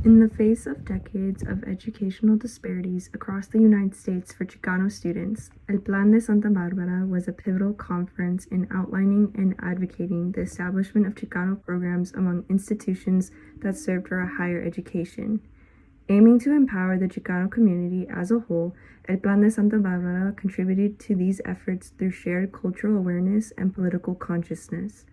In the face of decades of educational disparities across the United States for Chicano students, El Plan de Santa Barbara was a pivotal conference in outlining and advocating the establishment of Chicano programs among institutions that served for a higher education. Aiming to empower the Chicano community as a whole, El Plan de Santa Barbara contributed to these efforts through shared cultural awareness and political consciousness.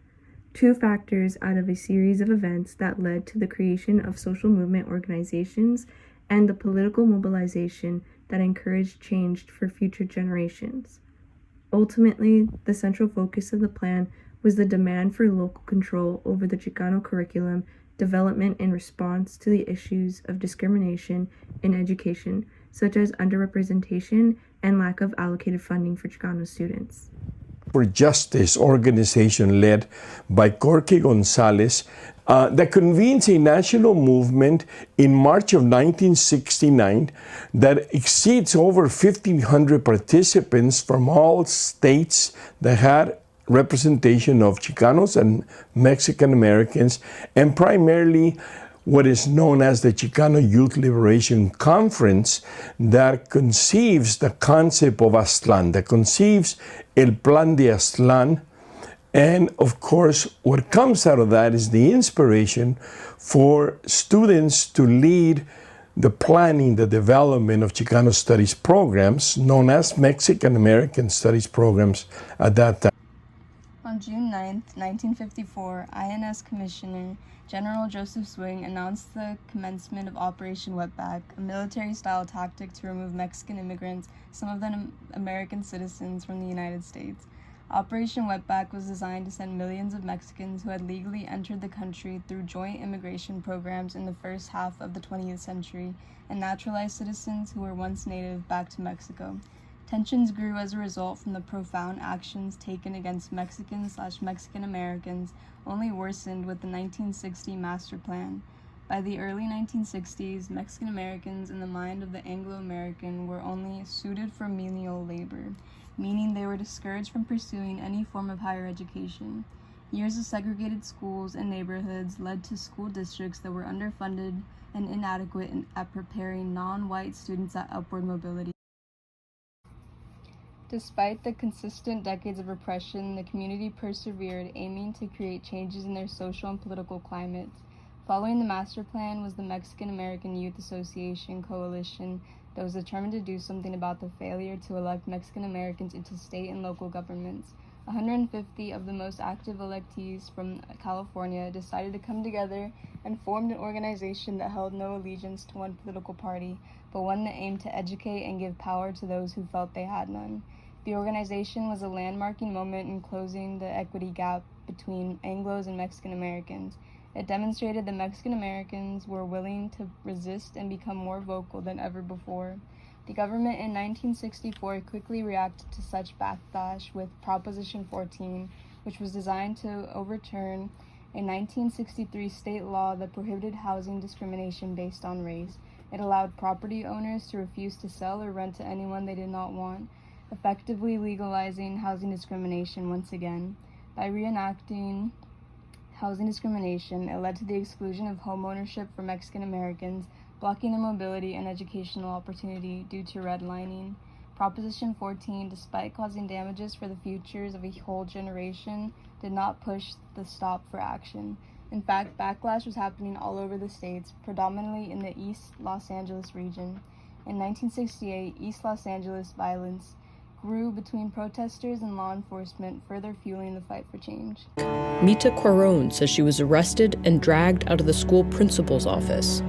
Two factors out of a series of events that led to the creation of social movement organizations and the political mobilization that encouraged change for future generations. Ultimately, the central focus of the plan was the demand for local control over the Chicano curriculum development in response to the issues of discrimination in education, such as underrepresentation and lack of allocated funding for Chicano students. For Justice organization led by Corky Gonzalez that convenes a national movement in March of 1969 that exceeds over 1,500 participants from all states that had representation of Chicanos and Mexican Americans, and primarily what is known as the Chicano Youth Liberation Conference that conceives the concept of Aztlán, that conceives El Plan de Aztlán. And of course, what comes out of that is the inspiration for students to lead the planning, the development of Chicano studies programs, known as Mexican American studies programs at that time. On June 9, 1954, INS Commissioner General Joseph Swing announced the commencement of Operation Wetback, a military-style tactic to remove Mexican immigrants, some of them American citizens, from the United States. Operation Wetback was designed to send millions of Mexicans who had legally entered the country through joint immigration programs in the first half of the 20th century and naturalized citizens who were once native back to Mexico. Tensions grew as a result from the profound actions taken against Mexican Americans, only worsened with the 1960 Master Plan. By the early 1960s, Mexican Americans in the mind of the Anglo-American were only suited for menial labor, meaning they were discouraged from pursuing any form of higher education. Years of segregated schools and neighborhoods led to school districts that were underfunded and inadequate at preparing non-white students at upward mobility. Despite the consistent decades of repression, the community persevered, aiming to create changes in their social and political climates. Following the master plan was the Mexican American Youth Association coalition that was determined to do something about the failure to elect Mexican Americans into state and local governments. 150 of the most active electees from California decided to come together and formed an organization that held no allegiance to one political party, but one that aimed to educate and give power to those who felt they had none. The organization was a landmarking moment in closing the equity gap between Anglos and Mexican Americans. It demonstrated that Mexican Americans were willing to resist and become more vocal than ever before. The government in 1964 quickly reacted to such backlash with Proposition 14, which was designed to overturn a 1963 state law that prohibited housing discrimination based on race. It allowed property owners to refuse to sell or rent to anyone they did not want, effectively legalizing housing discrimination once again. By reenacting housing discrimination, it led to the exclusion of home ownership for Mexican Americans, blocking their mobility and educational opportunity due to redlining. Proposition 14, despite causing damages for the futures of a whole generation, did not push the stop for action. In fact, backlash was happening all over the states, predominantly in the East Los Angeles region. In 1968, East Los Angeles violence grew between protesters and law enforcement, further fueling the fight for change. Mita Quaron says she was arrested and dragged out of the school principal's office.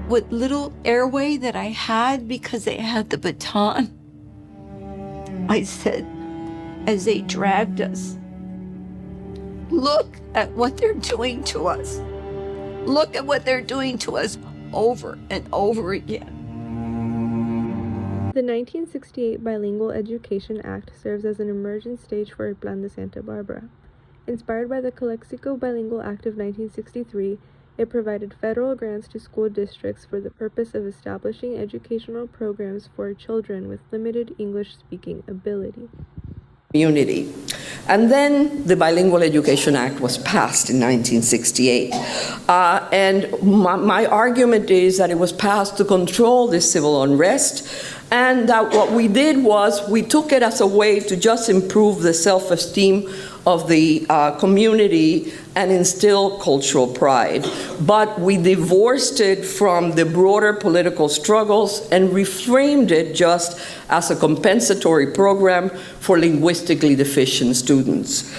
What little airway that I had because they had the baton, I said, as they dragged us, look at what they're doing to us. Look at what they're doing to us over and over again. The 1968 Bilingual Education Act serves as an emergent stage for El Plan de Santa Barbara. Inspired by the Calexico Bilingual Act of 1963, it provided federal grants to school districts for the purpose of establishing educational programs for children with limited English-speaking ability. community. And then the Bilingual Education Act was passed in 1968. And my argument is that it was passed to control this civil unrest, and that what we did was we took it as a way to just improve the self-esteem of the community and instill cultural pride. But we divorced it from the broader political struggles and reframed it just as a compensatory program for linguistically deficient students.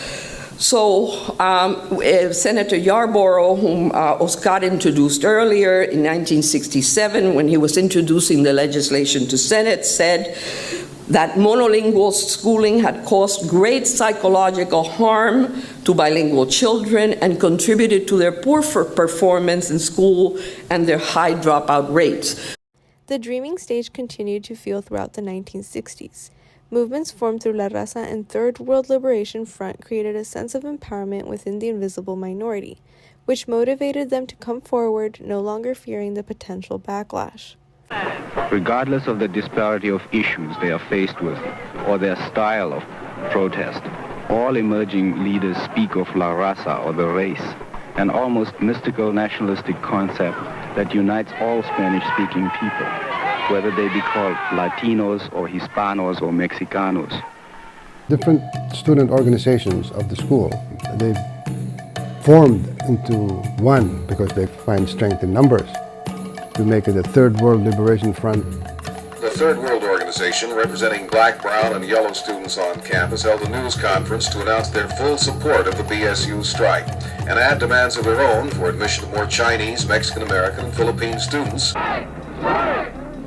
So Senator Yarborough, whom Oscar introduced earlier in 1967 when he was introducing the legislation to Senate, said that monolingual schooling had caused great psychological harm to bilingual children and contributed to their poor performance in school and their high dropout rates. The Dreaming stage continued to fuel throughout the 1960s. Movements formed through La Raza and Third World Liberation Front created a sense of empowerment within the invisible minority, which motivated them to come forward, no longer fearing the potential backlash. Regardless of the disparity of issues they are faced with or their style of protest, all emerging leaders speak of La Raza, or the race, an almost mystical nationalistic concept that unites all Spanish-speaking people, whether they be called Latinos or Hispanos or Mexicanos. Different student organizations of the school, they've formed into one because they find strength in numbers to make it the Third World Liberation Front. The Third World Organization, representing black, brown, and yellow students on campus, held a news conference to announce their full support of the BSU strike and add demands of their own for admission of more Chinese, Mexican-American, and Philippine students.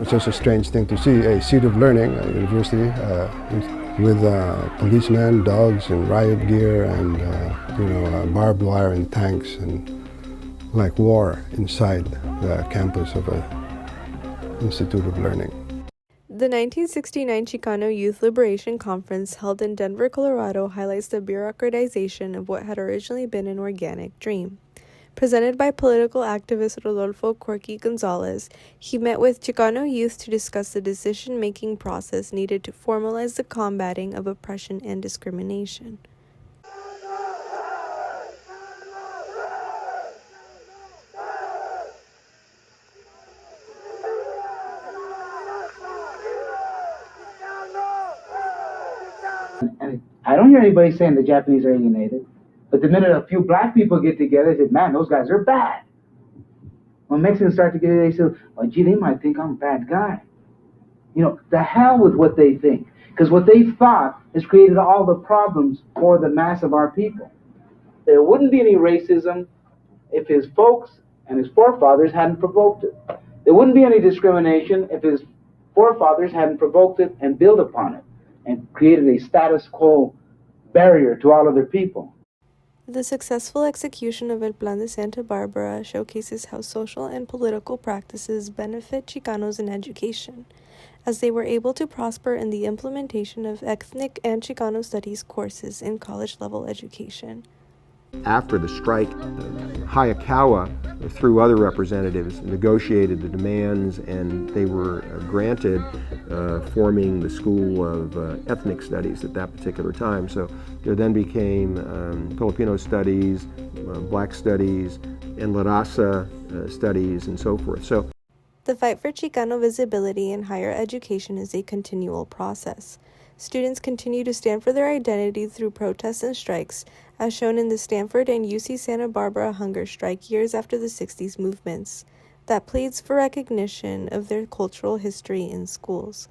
It's just a strange thing to see a seat of learning, a university, with policemen, dogs, and riot gear, and barbed wire and tanks, and like war inside the campus of an institute of learning. The 1969 Chicano Youth Liberation Conference held in Denver, Colorado highlights the bureaucratization of what had originally been an organic dream. Presented by political activist Rodolfo Corky Gonzalez, he met with Chicano youth to discuss the decision-making process needed to formalize the combating of oppression and discrimination. And I don't hear anybody saying the Japanese are alienated. But the minute a few black people get together, they say, man, those guys are bad. When Mexicans start to get it, they say, well, gee, they might think I'm a bad guy. The hell with what they think. Because what they thought has created all the problems for the mass of our people. There wouldn't be any racism if his folks and his forefathers hadn't provoked it. There wouldn't be any discrimination if his forefathers hadn't provoked it and built upon it and created a status quo barrier to all other people. The successful execution of El Plan de Santa Barbara showcases how social and political practices benefit Chicanos in education, as they were able to prosper in the implementation of ethnic and Chicano studies courses in college-level education. After the strike, Hayakawa, through other representatives, negotiated the demands, and they were granted forming the School of Ethnic Studies at that particular time. So there then became Filipino Studies, Black Studies, and La Raza Studies, and so forth. So the fight for Chicano visibility in higher education is a continual process. Students continue to stand for their identity through protests and strikes, as shown in the Stanford and UC Santa Barbara hunger strike years after the 60s movements, that pleads for recognition of their cultural history in schools.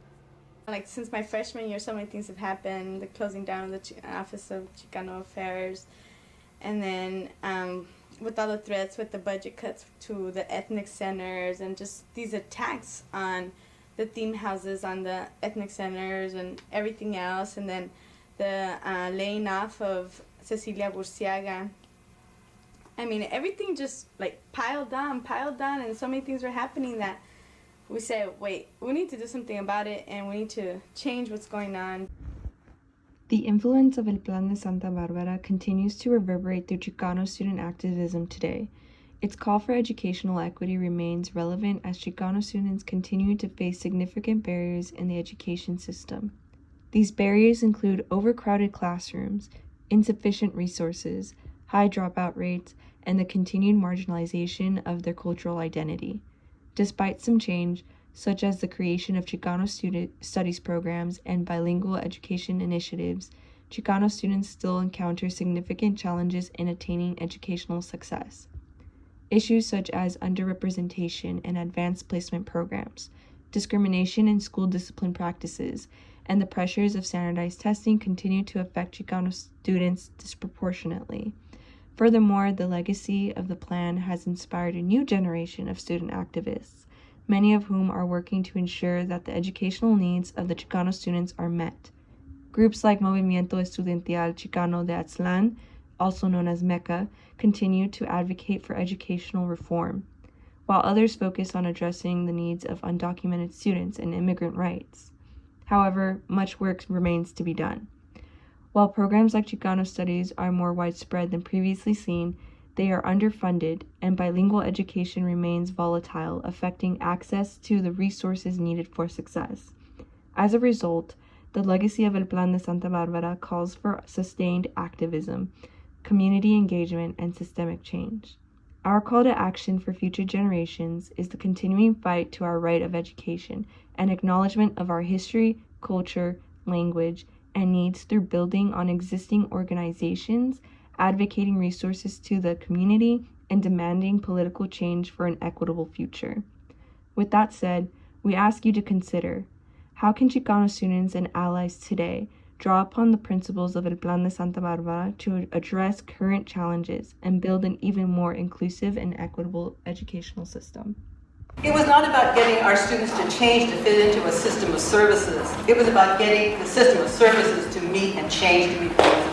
Since my freshman year, so many things have happened, the closing down of the Office of Chicano Affairs, and then with all the threats with the budget cuts to the ethnic centers and just these attacks on the theme houses on the ethnic centers and everything else, and then the laying off of Cecilia Burciaga. I mean, everything just piled on, and so many things were happening that we said, wait, we need to do something about it, and we need to change what's going on. The influence of El Plan de Santa Barbara continues to reverberate through Chicano student activism today. Its call for educational equity remains relevant as Chicano students continue to face significant barriers in the education system. These barriers include overcrowded classrooms, insufficient resources, high dropout rates, and the continued marginalization of their cultural identity. Despite some change, such as the creation of Chicano student studies programs and bilingual education initiatives, Chicano students still encounter significant challenges in attaining educational success. Issues such as underrepresentation in advanced placement programs, discrimination in school discipline practices, and the pressures of standardized testing continue to affect Chicano students disproportionately. Furthermore, the legacy of the plan has inspired a new generation of student activists, many of whom are working to ensure that the educational needs of the Chicano students are met. Groups like Movimiento Estudiantil Chicano de Aztlán, also known as MECA, continue to advocate for educational reform, while others focus on addressing the needs of undocumented students and immigrant rights. However, much work remains to be done. While programs like Chicano Studies are more widespread than previously seen, they are underfunded, and bilingual education remains volatile, affecting access to the resources needed for success. As a result, the legacy of El Plan de Santa Barbara calls for sustained activism, community engagement, and systemic change. Our call to action for future generations is the continuing fight to our right of education and acknowledgement of our history, culture, language, and needs through building on existing organizations, advocating resources to the community, and demanding political change for an equitable future. With that said, we ask you to consider, how can Chicano students and allies today draw upon the principles of El Plan de Santa Barbara to address current challenges and build an even more inclusive and equitable educational system? It was not about getting our students to change to fit into a system of services. It was about getting the system of services to meet and change to meet